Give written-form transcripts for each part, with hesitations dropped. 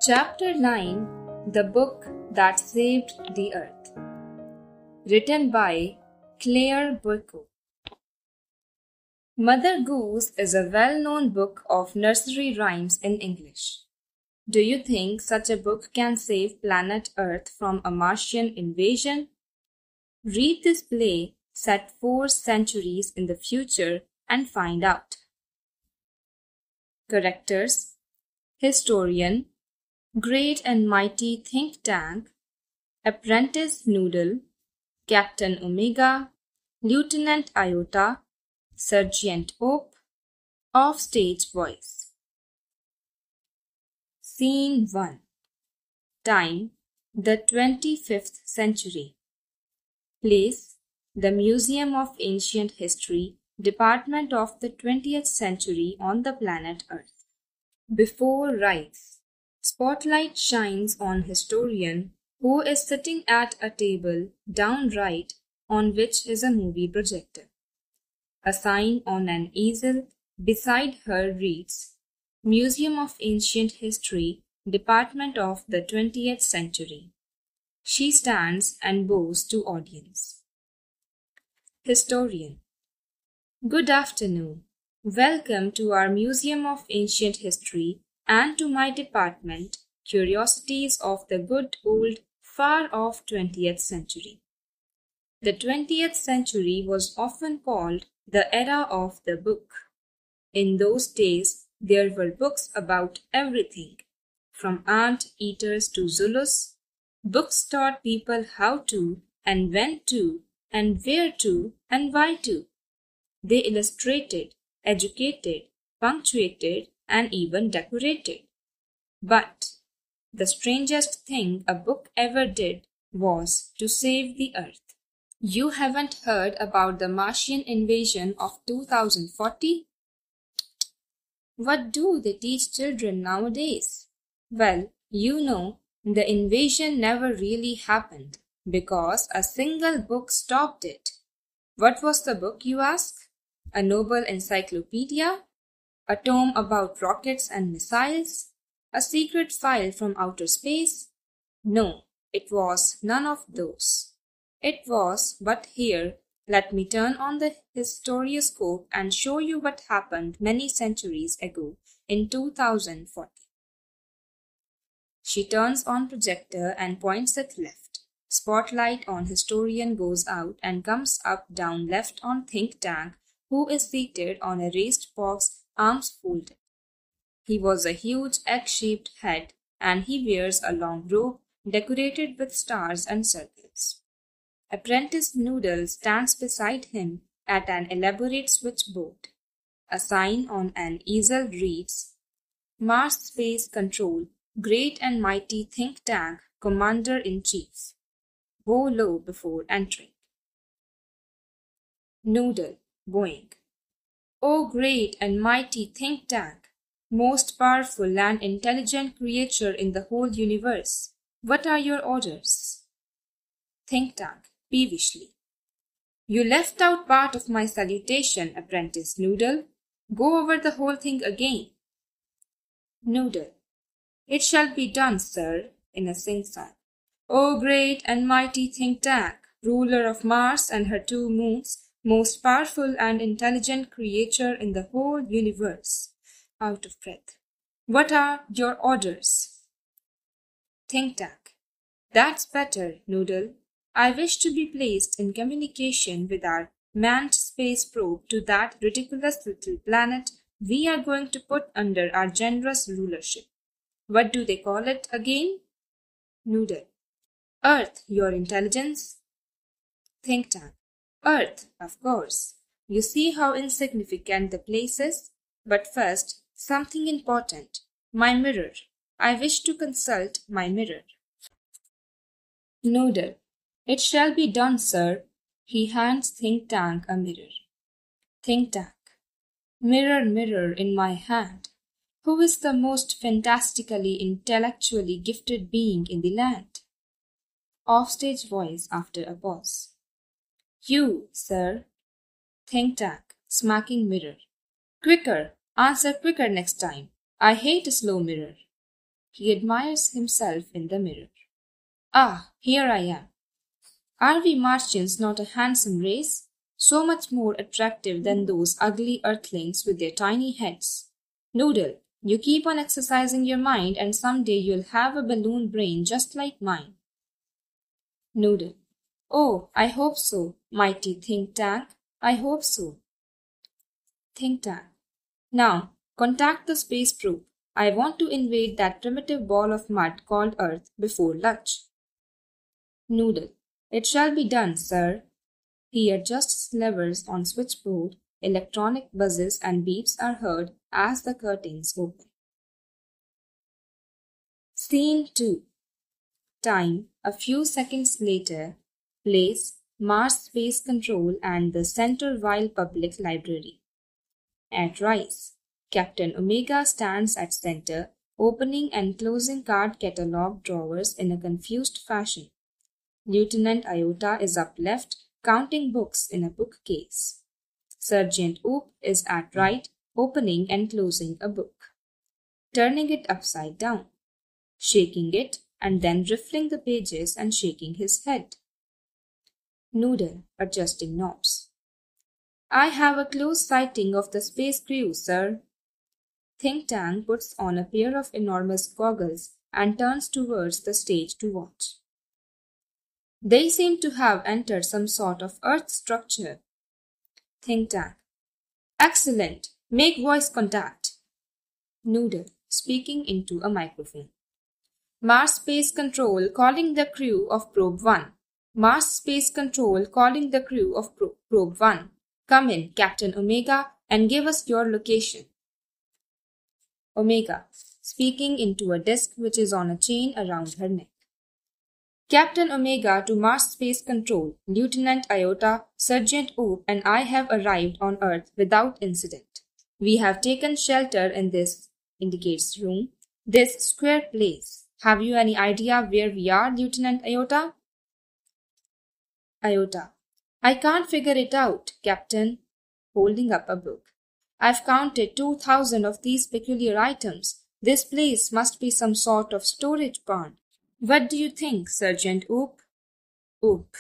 Chapter 9 The Book That Saved the Earth. Written by Claire Boyko. Mother Goose is a well-known book of nursery rhymes in English. Do you think such a book can save planet Earth from a Martian invasion? Read this play set 4 centuries in the future and find out. Characters: Historian, Great and Mighty Think Tank, Apprentice Noodle, Captain Omega, Lieutenant Iota, Sergeant Hope, Offstage Voice. Scene 1. Time: the 25th century. Place: the Museum of Ancient History, Department of the 20th century on the planet Earth. Before rise. Spotlight shines on historian who is sitting at a table down right on which is a movie projector. A sign on an easel beside her reads, Museum of Ancient History, Department of the 20th Century. She stands and bows to audience. Historian: Good afternoon. Welcome to our Museum of Ancient History and to my department, Curiosities of the Good Old Far-Off 20th Century. The 20th century was often called the era of the book. In those days, there were books about everything, from ant-eaters to Zulus. Books taught people how to, and when to, and where to, and why to. They illustrated, educated, punctuated, and even decorated. But the strangest thing a book ever did was to save the earth. You haven't heard about the Martian invasion of 2040? What do they teach children nowadays? Well, the invasion never really happened because a single book stopped it. What was the book, you ask? A noble encyclopedia? A tome about rockets and missiles? A secret file from outer space? No, it was none of those. It was, but here, let me turn on the historioscope and show you what happened many centuries ago in 2040. She turns on projector and points it left. Spotlight on historian goes out and comes up down left on think tank, who is seated on a raised box, arms folded. He was a huge egg-shaped head, and he wears a long robe decorated with stars and circles. Apprentice Noodle stands beside him at an elaborate switchboard. A sign on an easel reads, Mars Space Control, Great and Mighty Think Tank, Commander-in-Chief. Bow low before entering. Noodle, bowing. Oh, great and mighty think tank, most powerful and intelligent creature in the whole universe. What are your orders? Think tank, peevishly. You left out part of my salutation, Apprentice Noodle. Go over the whole thing again. Noodle. It shall be done, sir, in a sing-song. O great and mighty think tank, ruler of Mars and her 2 moons, most powerful and intelligent creature in the whole universe. Out of breath. What are your orders? Think tank. That's better, Noodle. I wish to be placed in communication with our manned space probe to that ridiculous little planet we are going to put under our generous rulership. What do they call it again? Noodle. Earth, your intelligence. Think tank. Earth, of course. You see how insignificant the place is? But first, something important. My mirror. I wish to consult my mirror. Noodle. It shall be done, sir. He hands Think Tank a mirror. Think Tank. Mirror, mirror in my hand. Who is the most fantastically intellectually gifted being in the land? Offstage voice after a pause. You, sir. Think tank, smacking mirror. Quicker, answer quicker next time. I hate a slow mirror. He admires himself in the mirror. Ah, here I am. Are we Martians not a handsome race? So much more attractive than those ugly earthlings with their tiny heads. Noodle, you keep on exercising your mind and someday you'll have a balloon brain just like mine. Noodle. Oh, I hope so, mighty think tank. I hope so. Think tank. Now, contact the space probe. I want to invade that primitive ball of mud called Earth before lunch. Noodle. It shall be done, sir. He adjusts levers on switchboard. Electronic buzzes and beeps are heard as the curtains open. Scene 2. Time, a few seconds later. Place, Mars Space Control and the Centerville Public Library. At Rise, Captain Omega stands at center, opening and closing card catalog drawers in a confused fashion. Lieutenant Iota is up left, counting books in a bookcase. Sergeant Oop is at right, opening and closing a book, turning it upside down, shaking it, and then riffling the pages and shaking his head. Noodle, adjusting knobs. I have a close sighting of the space crew, sir. Think Tank puts on a pair of enormous goggles and turns towards the stage to watch. They seem to have entered some sort of Earth structure. Think Tank. Excellent. Make voice contact. Noodle, speaking into a microphone. Mars Space Control calling the crew of Probe 1. Mars Space Control calling the crew of Probe 1. Come in, Captain Omega, and give us your location. Omega, speaking into a disc which is on a chain around her neck. Captain Omega to Mars Space Control, Lieutenant Iota, Sergeant Oop, and I have arrived on Earth without incident. We have taken shelter in this, indicates room, this square place. Have you any idea where we are, Lieutenant Iota? Iota. I can't figure it out, Captain. Holding up a book. I've counted 2,000 of these peculiar items. This place must be some sort of storage barn. What do you think, Sergeant Oop? Oop.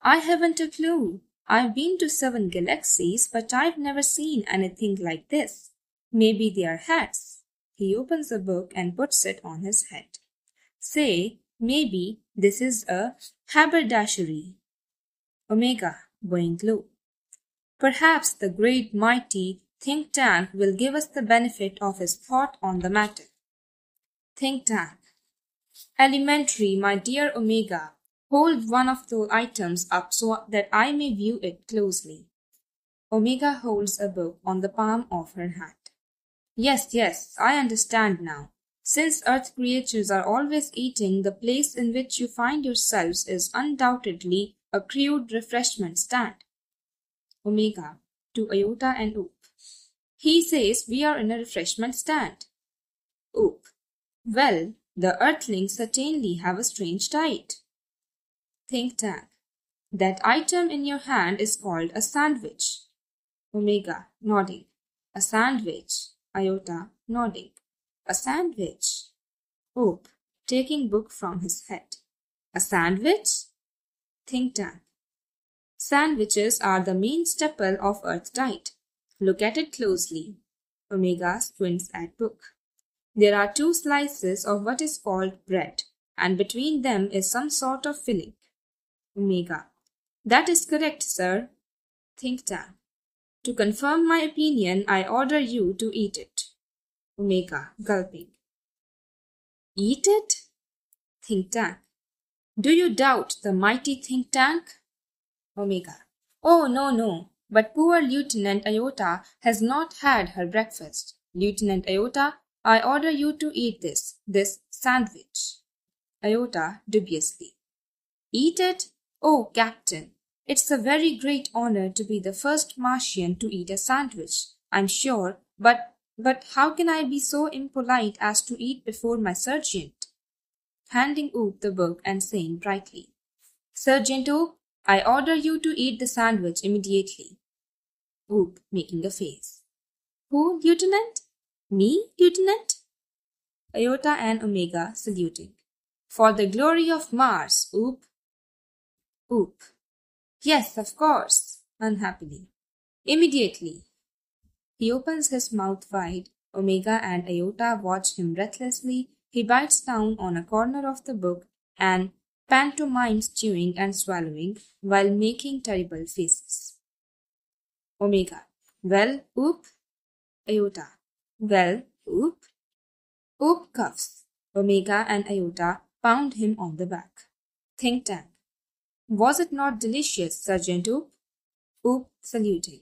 I haven't a clue. I've been to 7 galaxies, but I've never seen anything like this. Maybe they are hats. He opens the book and puts it on his head. Say, maybe this is a haberdashery. Omega, going low. Perhaps the great mighty think tank will give us the benefit of his thought on the matter. Think tank. Elementary, my dear Omega. Hold one of those items up so that I may view it closely. Omega holds a book on the palm of her hand. Yes, I understand now. Since Earth creatures are always eating, the place in which you find yourselves is undoubtedly a crude refreshment stand. Omega, to Iota and Oop. He says we are in a refreshment stand. Oop. Well, the Earthlings certainly have a strange diet. Think Tank. That item in your hand is called a sandwich. Omega, nodding. A sandwich. Iota, nodding. A sandwich. Oop, taking book from his head. A sandwich? Think Tank. Sandwiches are the main staple of Earth diet. Look at it closely. Omega squints at book. There are 2 slices of what is called bread, and between them is some sort of filling. Omega. That is correct, sir. Think Tank. To confirm my opinion, I order you to eat it. Omega, gulping. Eat it? Think Tank. Do you doubt the mighty think tank? Omega. Oh, no. But poor Lieutenant Iota has not had her breakfast. Lieutenant Iota, I order you to eat this sandwich. Iota, dubiously. Eat it? Oh, Captain, it's a very great honor to be the first Martian to eat a sandwich, I'm sure, but how can I be so impolite as to eat before my sergeant? Handing Oop the book and saying brightly, Sergeant Oop, I order you to eat the sandwich immediately. Oop, making a face. Who, Lieutenant? Me, Lieutenant? Iota and Omega saluting. For the glory of Mars, Oop. Oop. Yes, of course, unhappily. Immediately. He opens his mouth wide. Omega and Iota watch him breathlessly. He bites down on a corner of the book and pantomimes chewing and swallowing while making terrible faces. Omega. Well, Oop. Iota. Well, Oop. Oop cuffs. Omega and Iota pound him on the back. Think tank. Was it not delicious, Sergeant Oop? Oop saluting.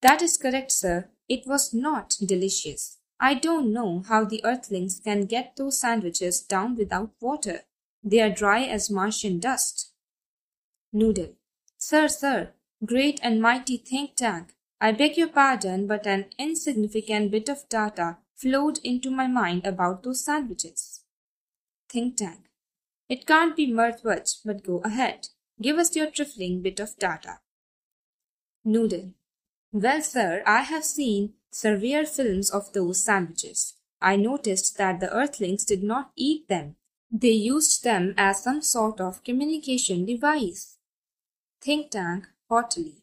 That is correct, sir. It was not delicious. I don't know how the Earthlings can get those sandwiches down without water. They are dry as Martian dust. Noodle. Sir, great and mighty think tank. I beg your pardon, but an insignificant bit of data flowed into my mind about those sandwiches. Think tank. It can't be much, but go ahead. Give us your trifling bit of data. Noodle. Well, sir, I have seen severe films of those sandwiches. I noticed that the Earthlings did not eat them. They used them as some sort of communication device. Think tank haughtily.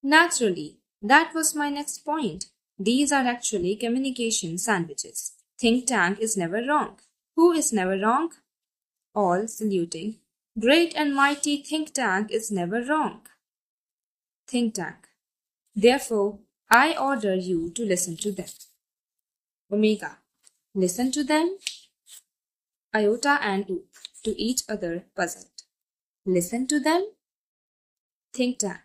Naturally, that was my next point. These are actually communication sandwiches. Think tank is never wrong. Who is never wrong? All saluting. Great and mighty think tank is never wrong. Think tank. Therefore, I order you to listen to them. Omega. Listen to them? Iota and Oop to each other puzzled. Listen to them? Think tank.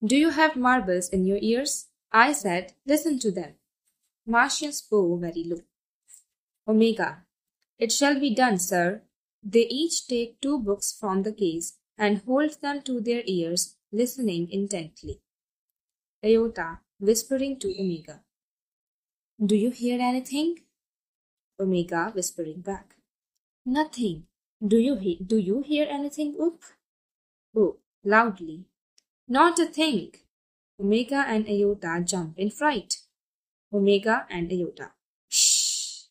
Do you have marbles in your ears? I said, listen to them. Martians bow very low. Omega. It shall be done, sir. They each take 2 books from the case and hold them to their ears, listening intently. Iota whispering to Omega. Do you hear anything? Omega whispering back. Nothing. Do you hear anything, Oop? Oh, loudly. Not a thing. Omega and Iota jump in fright. Omega and Iota. Shh.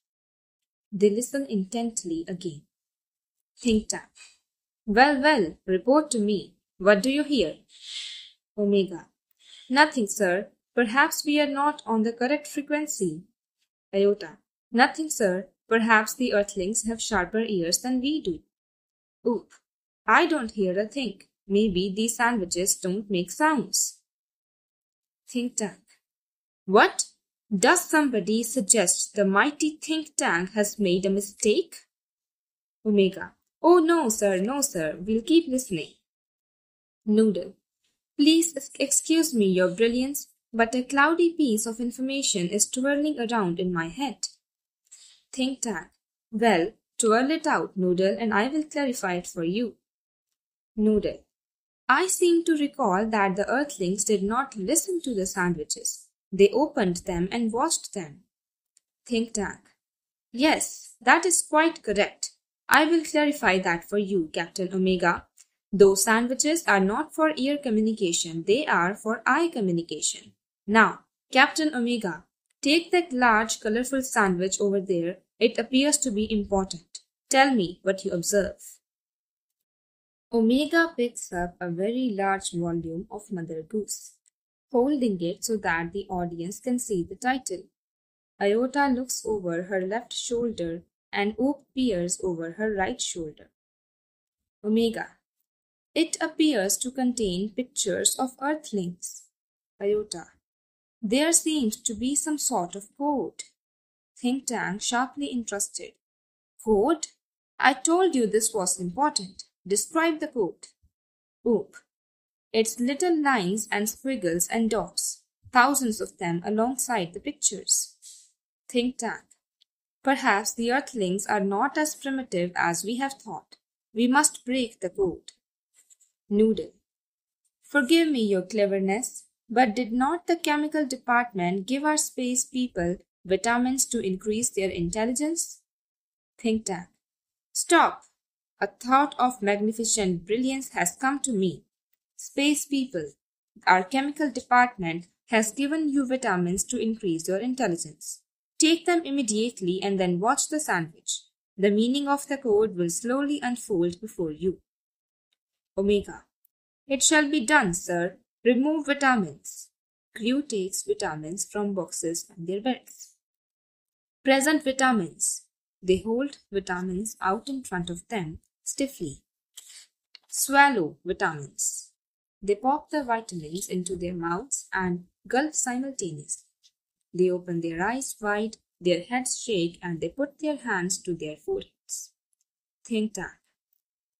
They listen intently again. Think tank. Well, report to me. What do you hear? Omega. Nothing, sir. Perhaps we are not on the correct frequency. Iota. Nothing, sir. Perhaps the Earthlings have sharper ears than we do. Oop. I don't hear a thing. Maybe these sandwiches don't make sounds. Think tank. What? Does somebody suggest the mighty think tank has made a mistake? Omega. Oh, no, sir. We'll keep listening. Noodle. Please excuse me, your brilliance, but a cloudy piece of information is twirling around in my head. Think tank. Well, twirl it out, Noodle, and I will clarify it for you. Noodle. I seem to recall that the Earthlings did not listen to the sandwiches. They opened them and watched them. Think tank. Yes, that is quite correct. I will clarify that for you, Captain Omega. Those sandwiches are not for ear communication, they are for eye communication. Now, Captain Omega, take that large colorful sandwich over there. It appears to be important. Tell me what you observe. Omega picks up a very large volume of Mother Goose, holding it so that the audience can see the title. Iota looks over her left shoulder and Oop peers over her right shoulder. Omega. It appears to contain pictures of Earthlings. Iota. There seems to be some sort of code. Think tank sharply interested. Code? I told you this was important. Describe the code. Oop. It's little lines and squiggles and dots, thousands of them alongside the pictures. Think tank. Perhaps the Earthlings are not as primitive as we have thought. We must break the code. Noodle. Forgive me your cleverness, but did not the chemical department give our space people vitamins to increase their intelligence? Think tank. Stop! A thought of magnificent brilliance has come to me. Space people, our chemical department has given you vitamins to increase your intelligence. Take them immediately and then watch the sandwich. The meaning of the code will slowly unfold before you. Omega. It shall be done, sir. Remove vitamins. Crew takes vitamins from boxes on their beds. Present vitamins. They hold vitamins out in front of them stiffly. Swallow vitamins. They pop the vitamins into their mouths and gulp simultaneously. They open their eyes wide, their heads shake, and they put their hands to their foreheads. Think tank.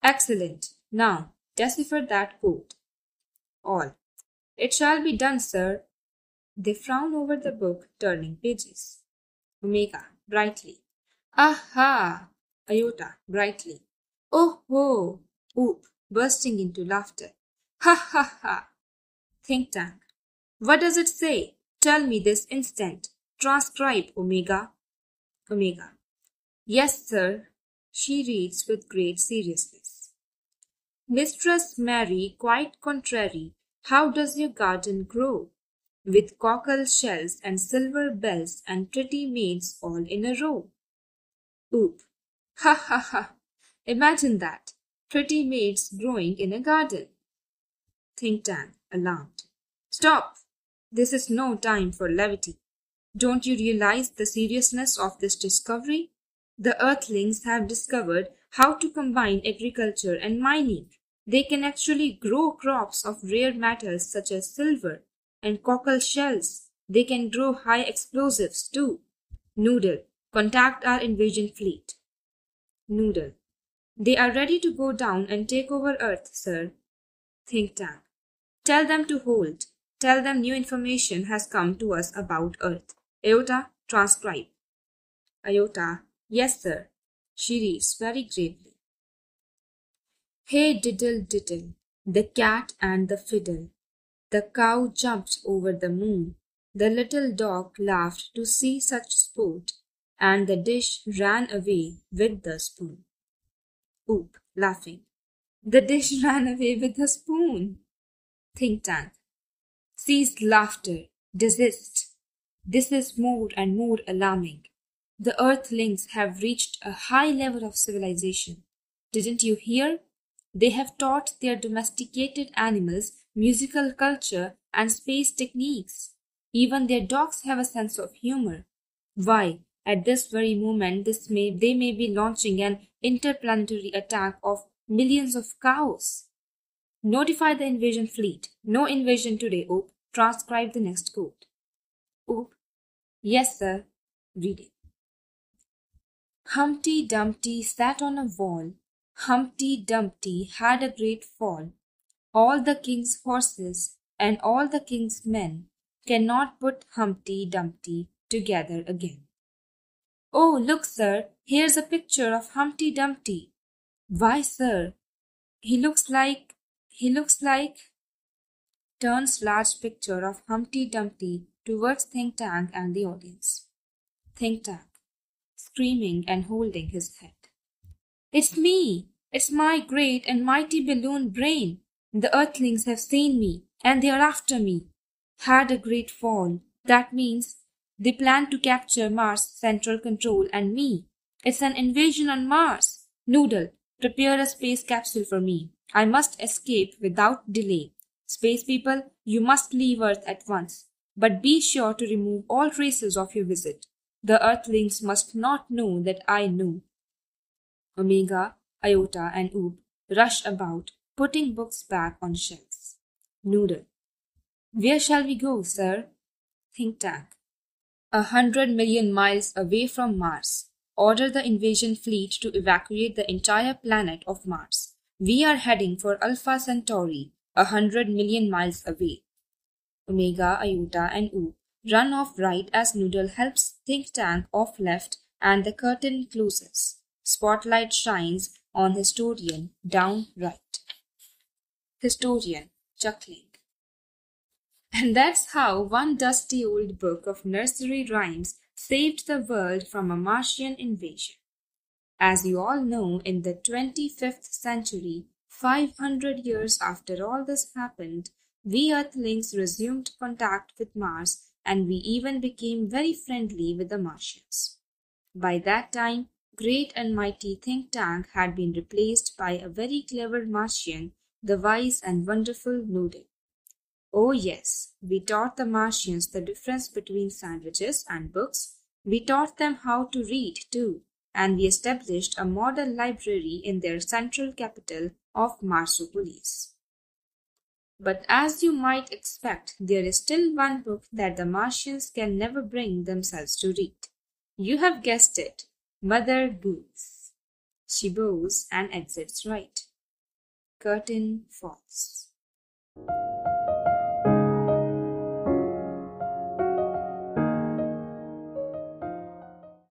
Excellent. Now, decipher that code. All. It shall be done, sir. They frown over the book, turning pages. Omega, brightly. Aha! Iota, brightly. Oh ho! Oop, bursting into laughter. Ha ha ha! Think tank. What does it say? Tell me this instant. Transcribe, Omega. Omega. Yes, sir. She reads with great seriousness. Mistress Mary, quite contrary, how does your garden grow? With cockle shells and silver bells and pretty maids all in a row. Oop. Ha ha ha. Imagine that. Pretty maids growing in a garden. Think tank, alarmed. Stop. This is no time for levity. Don't you realize the seriousness of this discovery? The Earthlings have discovered how to combine agriculture and mining. They can actually grow crops of rare metals such as silver and cockle shells. They can grow high explosives too. Noodle, contact our invasion fleet. Noodle, they are ready to go down and take over Earth, sir. Think tank, tell them to hold. Tell them new information has come to us about Earth. Iota, transcribe. Iota, yes, sir. She reads very gravely. Hey diddle diddle, the cat and the fiddle. The cow jumped over the moon. The little dog laughed to see such sport, and the dish ran away with the spoon. Oop, laughing. The dish ran away with the spoon. Think tank. Cease laughter. Desist. This is more and more alarming. The Earthlings have reached a high level of civilization. Didn't you hear? They have taught their domesticated animals musical culture and space techniques. Even their dogs have a sense of humor. Why, at this very moment, they may be launching an interplanetary attack of millions of cows. Notify the invasion fleet. No invasion today, Oop. Transcribe the next code. Oop. Yes, sir. Reading. Humpty Dumpty sat on a wall. Humpty Dumpty had a great fall. All the king's horses and all the king's men cannot put Humpty Dumpty together again. Oh, look, sir, here's a picture of Humpty Dumpty. Why, sir, he looks like... Turns large picture of Humpty Dumpty towards Think Tank and the audience. Think Tank, screaming and holding his head. It's me! It's my great and mighty balloon brain. The Earthlings have seen me, and they are after me. Had a great fall. That means they plan to capture Mars Central Control and me. It's an invasion on Mars. Noodle, prepare a space capsule for me. I must escape without delay. Space people, you must leave Earth at once. But be sure to remove all traces of your visit. The Earthlings must not know that I know. Omega, Iota, and Oop rush about, putting books back on shelves. Noodle. Where shall we go, sir? Think Tank. 100 million miles away from Mars. Order the invasion fleet to evacuate the entire planet of Mars. We are heading for Alpha Centauri, 100 million miles away. Omega, Iota, and Oop run off right as Noodle helps Think Tank off left and the curtain closes. Spotlight shines on Historian down right. Historian, chuckling. And that's how one dusty old book of nursery rhymes saved the world from a Martian invasion. As you all know, in the 25th century, 500 years after all this happened, we Earthlings resumed contact with Mars and we even became very friendly with the Martians. By that time, great and mighty think tank had been replaced by a very clever Martian, the wise and wonderful Noodle. Oh yes, we taught the Martians the difference between sandwiches and books. We taught them how to read too, and we established a model library in their central capital of Marsopolis. But as you might expect, there is still one book that the Martians can never bring themselves to read. You have guessed it, Mother Goose. She bows and exits right. Curtain falls.